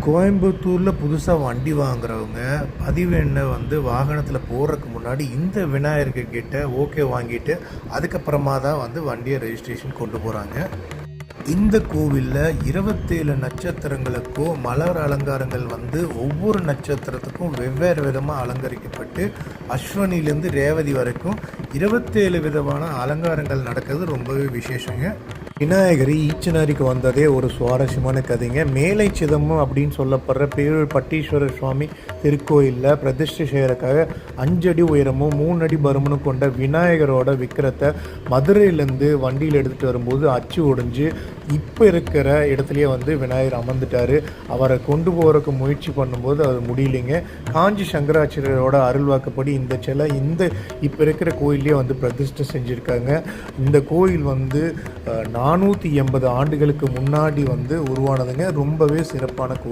கோயம்புத்தூரில் புதுசாக வண்டி வாங்குறவங்க பதிவு எண்ணை வாகனத்தில் போடுறதுக்கு முன்னாடி இந்த விநாயகர் கிட்ட ஓகே வாங்கிட்டு அதுக்கப்புறமா தான் வண்டியை ரெஜிஸ்ட்ரேஷன் கொண்டு போகிறாங்க. இந்த கோவிலில் 27 நட்சத்திரங்களுக்கும் மலர் அலங்காரங்கள் ஒவ்வொரு நட்சத்திரத்துக்கும் வெவ்வேறு விதமாக அலங்கரிக்கப்பட்டு அஸ்வினிலேருந்து ரேவதி வரைக்கும் 27 விதமான அலங்காரங்கள் நடக்கிறது ரொம்பவே விசேஷங்க. விநாயகர் ஈச்சனாரிக்கு வந்ததே ஒரு சுவாரஸ்யமான கதைங்க. மேலை சிதம்பரம் அப்படின்னு சொல்லப்படுற பேரூர் பட்டீஸ்வரர் சுவாமி திருக்கோயிலில் பிரதிஷ்டை செய்கிறதுக்காக 5 அடி உயரமும் 3 அடி பருமனும் கொண்ட விநாயகரோட விக்கிரத்தை மதுரையிலேருந்து வண்டியில் எடுத்துகிட்டு வரும்போது அச்சு ஒடிஞ்சு இப்போ இருக்கிற இடத்துலையே விநாயகர் அமர்ந்துட்டார். அவரை கொண்டு போகிறதுக்கு முயற்சி பண்ணும்போது அது முடியலைங்க. காஞ்சி சங்கராச்சாரியரோட அருள்வாக்கப்படி இந்த சிலை இப்போ இருக்கிற கோயிலே பிரதிஷ்டை செஞ்சுருக்காங்க. இந்த கோயில் 480 ஆண்டுகளுக்கு முன்னாடி உருவானதுங்க. ரொம்பவே சிறப்பான கோவில்.